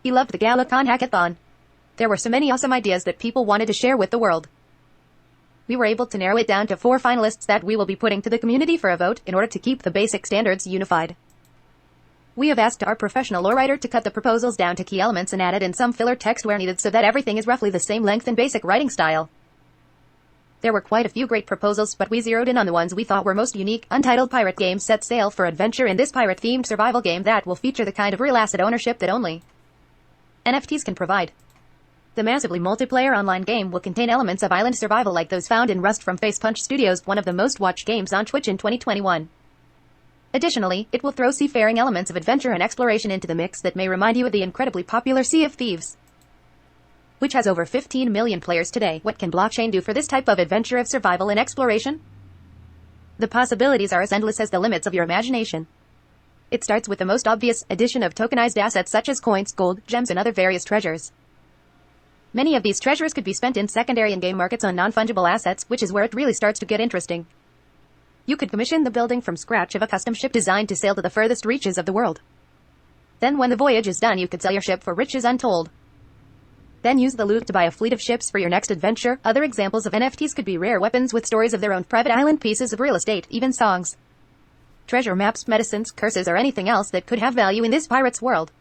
He loved the Galacon Hackathon. There were so many awesome ideas that people wanted to share with the world. We were able to narrow it down to 4 finalists that we will be putting to the community for a vote in order to keep the basic standards unified. We have asked our professional lore writer to cut the proposals down to key elements and added in some filler text where needed so that everything is roughly the same length and basic writing style. There were quite a few great proposals, but we zeroed in on the ones we thought were most unique. Untitled Pirate Game sets sail for adventure in this pirate-themed survival game that will feature the kind of real asset ownership that only NFTs can provide. The massively multiplayer online game will contain elements of island survival like those found in Rust from Facepunch Studios, one of the most watched games on Twitch in 2021. Additionally, it will throw seafaring elements of adventure and exploration into the mix that may remind you of the incredibly popular Sea of Thieves, which has over 15 million players today. What can blockchain do for this type of adventure of survival and exploration? The possibilities are as endless as the limits of your imagination. It starts with the most obvious addition of tokenized assets such as coins, gold, gems, and other various treasures. Many of these treasures could be spent in secondary and game markets on non-fungible assets, which is where it really starts to get interesting. You could commission the building from scratch of a custom ship designed to sail to the furthest reaches of the world. Then when the voyage is done, you could sell your ship for riches untold. Then use the loot to buy a fleet of ships for your next adventure. Other examples of NFTs could be rare weapons with stories of their own, private island, pieces of real estate, even songs, treasure maps, medicines, curses, or anything else that could have value in this pirate's world.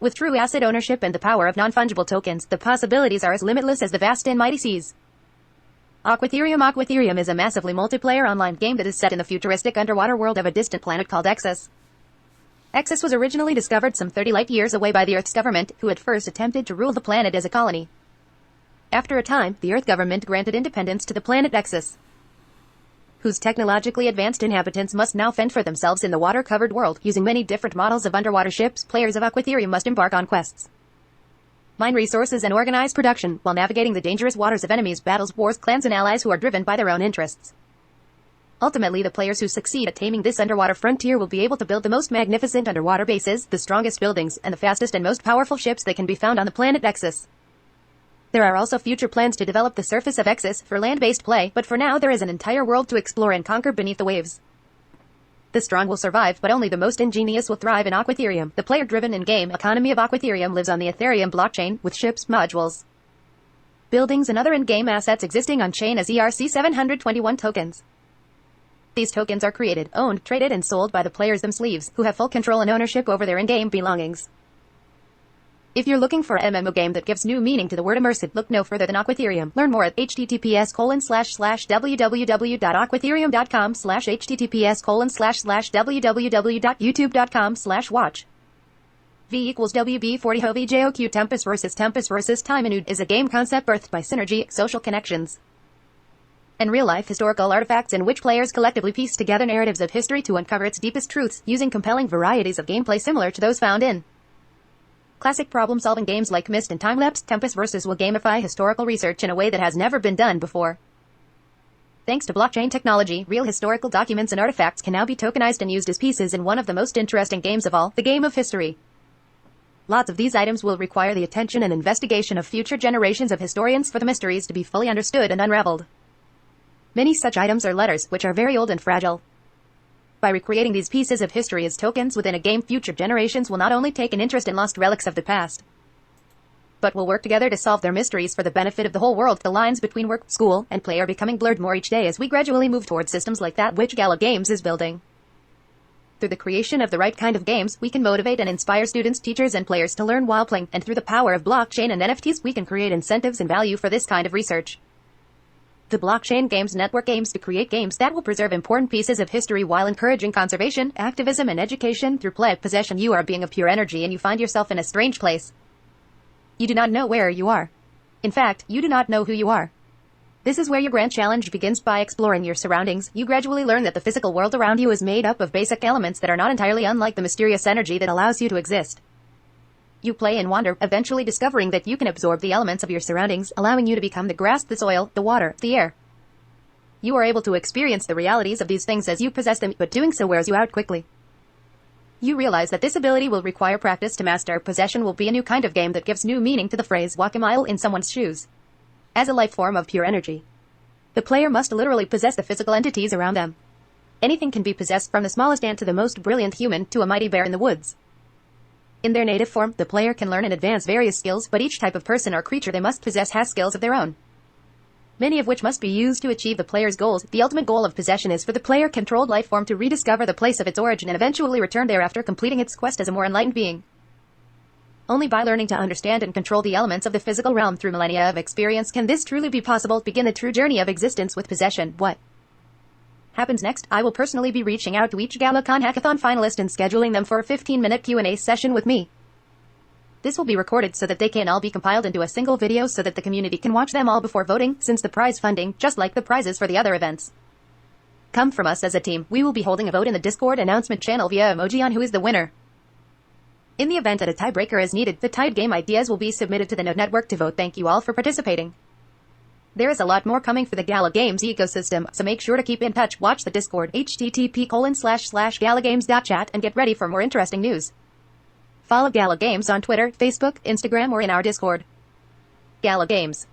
With true asset ownership and the power of non-fungible tokens, the possibilities are as limitless as the vast and mighty seas. Ethereum is a massively multiplayer online game that is set in the futuristic underwater world of a distant planet called Exus. Exus was originally discovered some 30 light years away by the Earth's government, who at first attempted to rule the planet as a colony. After a time, the Earth government granted independence to the planet Exus, whose technologically advanced inhabitants must now fend for themselves in the water-covered world. Using many different models of underwater ships, players of Ethereum must embark on quests, mine resources, and organize production, while navigating the dangerous waters of enemies, battles, wars, clans, and allies who are driven by their own interests. Ultimately, the players who succeed at taming this underwater frontier will be able to build the most magnificent underwater bases, the strongest buildings, and the fastest and most powerful ships that can be found on the planet Exus. There are also future plans to develop the surface of Exus for land-based play, but for now there is an entire world to explore and conquer beneath the waves. The strong will survive, but only the most ingenious will thrive in Ethereum. The player-driven in-game economy of Ethereum lives on the Ethereum blockchain, with ships, modules, buildings, and other in-game assets existing on-chain as ERC-721 tokens. These tokens are created, owned, traded, and sold by the players themselves, who have full control and ownership over their in-game belongings. If you're looking for an MMO game that gives new meaning to the word immersive, look no further than Ethereum. Learn more at https://www.ethereum.com/ https://www.youtube.com/watch. V equals WB40 HOVJOQ. Tempest versus Time Enude is a game concept birthed by synergy, social connections, and real-life historical artifacts in which players collectively piece together narratives of history to uncover its deepest truths, using compelling varieties of gameplay similar to those found in classic problem-solving games like Myst and Time-Lapse. Tempest Versus will gamify historical research in a way that has never been done before. Thanks to blockchain technology, real historical documents and artifacts can now be tokenized and used as pieces in one of the most interesting games of all, the game of history. Lots of these items will require the attention and investigation of future generations of historians for the mysteries to be fully understood and unraveled. Many such items are letters, which are very old and fragile. By recreating these pieces of history as tokens within a game, future generations will not only take an interest in lost relics of the past, but will work together to solve their mysteries for the benefit of the whole world. The lines between work, school, and play are becoming blurred more each day as we gradually move towards systems like that which Gala Games is building. Through the creation of the right kind of games, we can motivate and inspire students, teachers, and players to learn while playing, and through the power of blockchain and NFTs, we can create incentives and value for this kind of research. The blockchain games network aims to create games that will preserve important pieces of history while encouraging conservation, activism, and education through play. Possession. You are a being of pure energy and you find yourself in a strange place. You do not know where you are. In fact, you do not know who you are. This is where your grand challenge begins. By exploring your surroundings, you gradually learn that the physical world around you is made up of basic elements that are not entirely unlike the mysterious energy that allows you to exist. You play and wander, eventually discovering that you can absorb the elements of your surroundings, allowing you to become the grass, the soil, the water, the air. You are able to experience the realities of these things as you possess them, but doing so wears you out quickly. You realize that this ability will require practice to master. Possession will be a new kind of game that gives new meaning to the phrase walk a mile in someone's shoes. As a life form of pure energy, the player must literally possess the physical entities around them. Anything can be possessed, from the smallest ant to the most brilliant human to a mighty bear in the woods. In their native form, the player can learn and advance various skills, but each type of person or creature they must possess has skills of their own, many of which must be used to achieve the player's goals. The ultimate goal of possession is for the player-controlled life form to rediscover the place of its origin and eventually return there after completing its quest as a more enlightened being. Only by learning to understand and control the elements of the physical realm through millennia of experience can this truly be possible. Begin the true journey of existence with possession. What happens next? I will personally be reaching out to each Galacon Hackathon finalist and scheduling them for a 15-minute Q&A session with me. This will be recorded so that they can all be compiled into a single video so that the community can watch them all before voting, since the prize funding, just like the prizes for the other events, come from us as a team. We will be holding a vote in the Discord announcement channel via emoji on who is the winner. In the event that a tiebreaker is needed, the tied game ideas will be submitted to the Node network to vote. Thank you all for participating. There is a lot more coming for the Gala Games ecosystem, so make sure to keep in touch. Watch the Discord, http://galagames.chat, and get ready for more interesting news. Follow Gala Games on Twitter, Facebook, Instagram, or in our Discord. Gala Games.